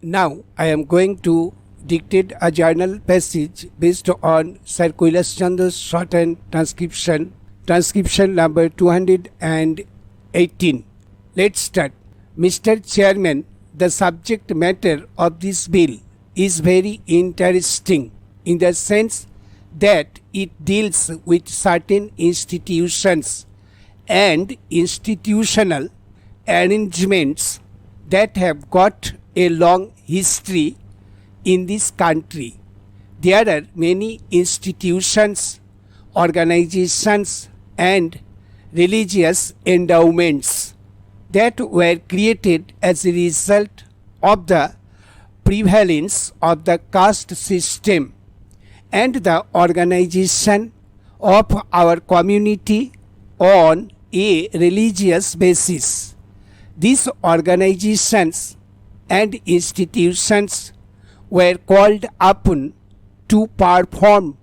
Now I am going to dictate a journal passage based on Sir KAILASH Chandra's Shorthand Transcription, transcription number 218. Let's start. Mr. Chairman, the subject matter of this bill is very interesting in the sense that it deals with certain institutions and institutional arrangements that have got a long history in this country. There are many institutions, organizations and religious endowments that were created as a result of the prevalence of the caste system and the organization of our community on a religious basis. These organizations and institutions were called upon to perform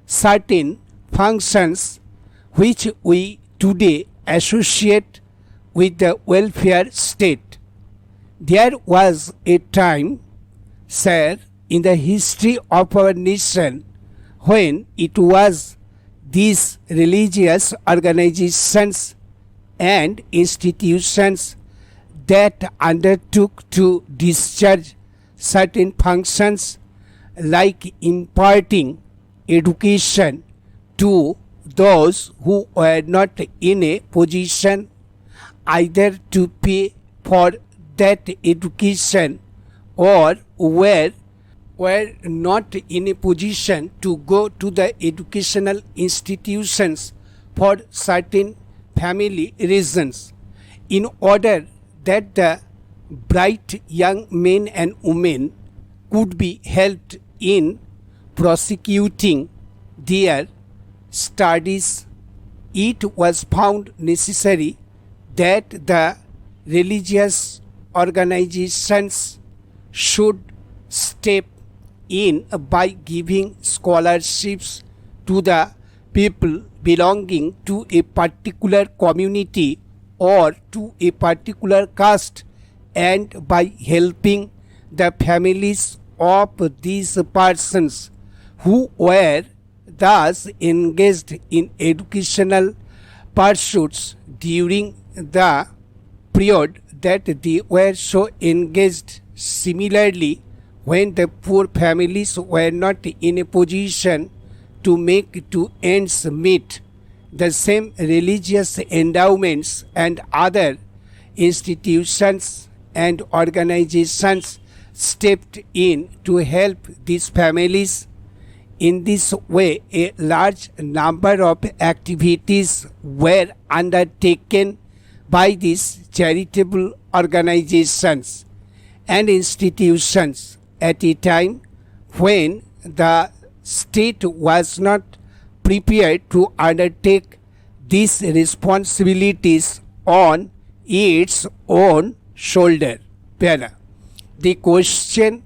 certain functions which we today associate with the welfare state. There was a time, sir, in the history of our nation when it was these religious organizations and institutions that undertook to discharge certain functions like imparting education to those who were not in a position either to pay for that education or were not in a position to go to the educational institutions for certain family reasons, in order that the bright young men and women could be helped in prosecuting their studies. It was found necessary that the religious organizations should step in by giving scholarships to the people belonging to a particular community or to a particular caste, and by helping the families of these persons who were thus engaged in educational pursuits during the period that they were so engaged. Similarly, when the poor families were not in a position to make two ends meet, the same religious endowments and other institutions and organizations stepped in to help these families. In this way, a large number of activities were undertaken by these charitable organizations and institutions at a time when the state was not prepared to undertake these responsibilities on its own shoulder. The question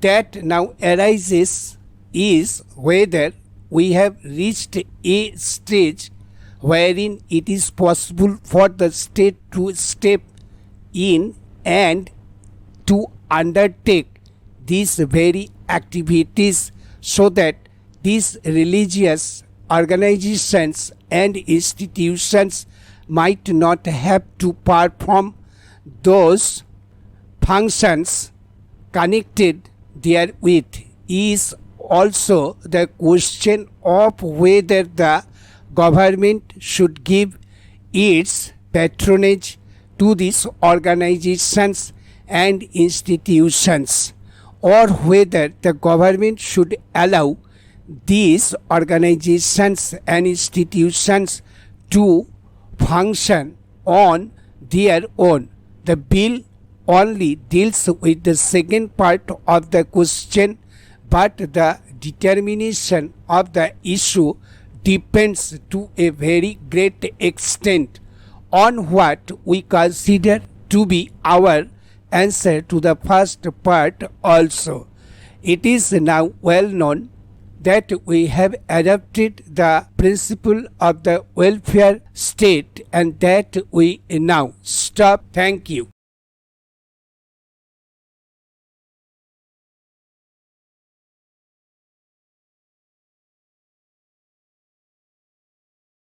that now arises is whether we have reached a stage wherein it is possible for the state to step in and to undertake these very activities so that these religious organizations and institutions might not have to perform those functions connected therewith. Is also the question of whether the government should give its patronage to these organizations and institutions, or whether the government should allow these organizations and institutions to function on their own. The bill only deals with the second part of the question, but the determination of the issue depends to a very great extent on what we consider to be our answer to the first part also. It is now well known that we have adopted the principle of the welfare state and that we now stop. Thank you.